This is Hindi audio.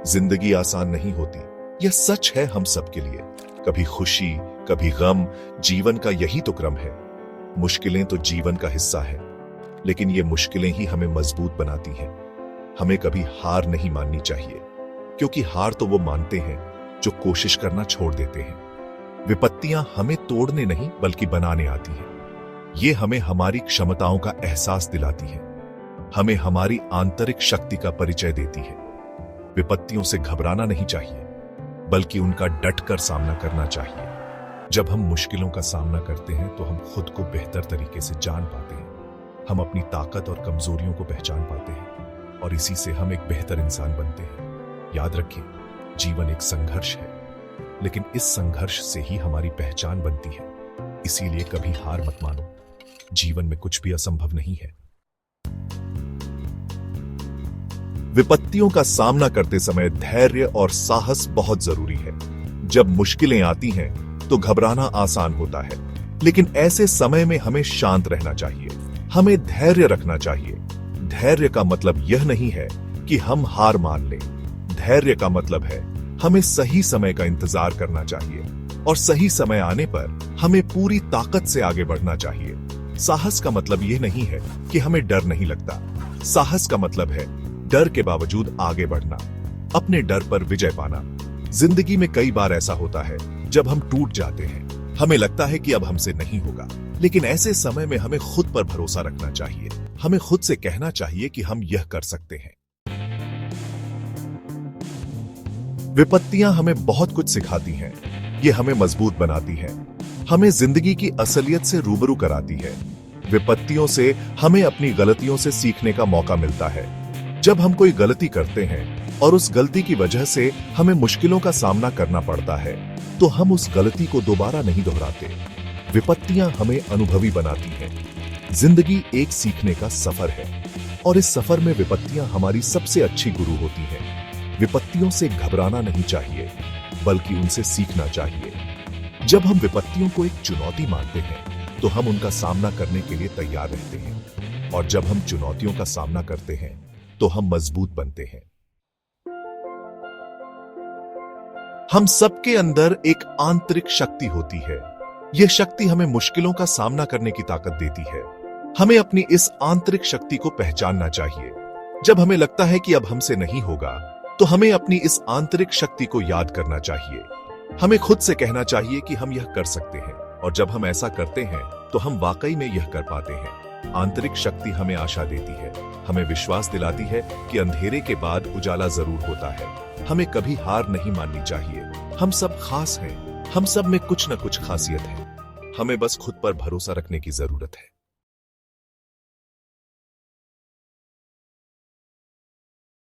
जिंदगी आसान नहीं होती, यह सच है हम सबके लिए। कभी खुशी, कभी गम, जीवन का यही तो क्रम है। मुश्किलें तो जीवन का हिस्सा है, लेकिन ये मुश्किलें ही हमें मजबूत बनाती हैं। हमें कभी हार नहीं माननी चाहिए, क्योंकि हार तो वो मानते हैं जो कोशिश करना छोड़ देते हैं। विपत्तियां हमें तोड़ने नहीं बल्कि बनाने आती हैं। ये हमें हमारी क्षमताओं का एहसास दिलाती है, हमें हमारी आंतरिक शक्ति का परिचय देती है। विपत्तियों से घबराना नहीं चाहिए, बल्कि उनका डटकर सामना करना चाहिए। जब हम मुश्किलों का सामना करते हैं तो हम खुद को बेहतर तरीके से जान पाते हैं। हम अपनी ताकत और कमजोरियों को पहचान पाते हैं और इसी से हम एक बेहतर इंसान बनते हैं। याद रखिए, जीवन एक संघर्ष है, लेकिन इस संघर्ष से ही हमारी पहचान बनती है। इसीलिए कभी हार मत मानो, जीवन में कुछ भी असंभव नहीं है। विपत्तियों का सामना करते समय धैर्य और साहस बहुत जरूरी है। जब मुश्किलें आती हैं तो घबराना आसान होता है, लेकिन ऐसे समय में हमें शांत रहना चाहिए, हमें धैर्य रखना चाहिए। धैर्य का मतलब यह नहीं है कि हम हार मान लें। धैर्य का मतलब है हमें सही समय का इंतजार करना चाहिए और सही समय आने पर हमें पूरी ताकत से आगे बढ़ना चाहिए। साहस का मतलब यह नहीं है कि हमें डर नहीं लगता। साहस का मतलब है डर के बावजूद आगे बढ़ना, अपने डर पर विजय पाना। जिंदगी में कई बार ऐसा होता है जब हम टूट जाते हैं, हमें लगता है कि अब हमसे नहीं होगा, लेकिन ऐसे समय में हमें खुद पर भरोसा रखना चाहिए। हमें खुद से कहना चाहिए कि हम यह कर सकते हैं। विपत्तियां हमें बहुत कुछ सिखाती हैं। ये हमें मजबूत बनाती हैं, हमें जिंदगी की असलियत से रूबरू कराती है। विपत्तियों से हमें अपनी गलतियों से सीखने का मौका मिलता है। जब हम कोई गलती करते हैं और उस गलती की वजह से हमें मुश्किलों का सामना करना पड़ता है, तो हम उस गलती को दोबारा नहीं दोहराते। विपत्तियां हमें अनुभवी बनाती हैं। जिंदगी एक सीखने का सफर है और इस सफर में विपत्तियां हमारी सबसे अच्छी गुरु होती हैं। विपत्तियों से घबराना नहीं चाहिए, बल्कि उनसे सीखना चाहिए। जब हम विपत्तियों को एक चुनौती मानते हैं, तो हम उनका सामना करने के लिए तैयार रहते हैं, और जब हम चुनौतियों का सामना करते हैं तो हम मजबूत बनते हैं। हम सबके अंदर एक आंतरिक शक्ति होती है। यह शक्ति हमें मुश्किलों का सामना करने की ताकत देती है। हमें अपनी इस आंतरिक शक्ति को पहचानना चाहिए। जब हमें लगता है कि अब हमसे नहीं होगा, तो हमें अपनी इस आंतरिक शक्ति को याद करना चाहिए। हमें खुद से कहना चाहिए कि हम यह कर सकते हैं, और जब हम ऐसा करते हैं तो हम वाकई में यह कर पाते हैं। आंतरिक शक्ति हमें आशा देती है, हमें विश्वास दिलाती है कि अंधेरे के बाद उजाला जरूर होता है। हमें कभी हार नहीं माननी चाहिए। हम सब खास हैं, हम सब में कुछ न कुछ खासियत है। हमें बस खुद पर भरोसा रखने की जरूरत है।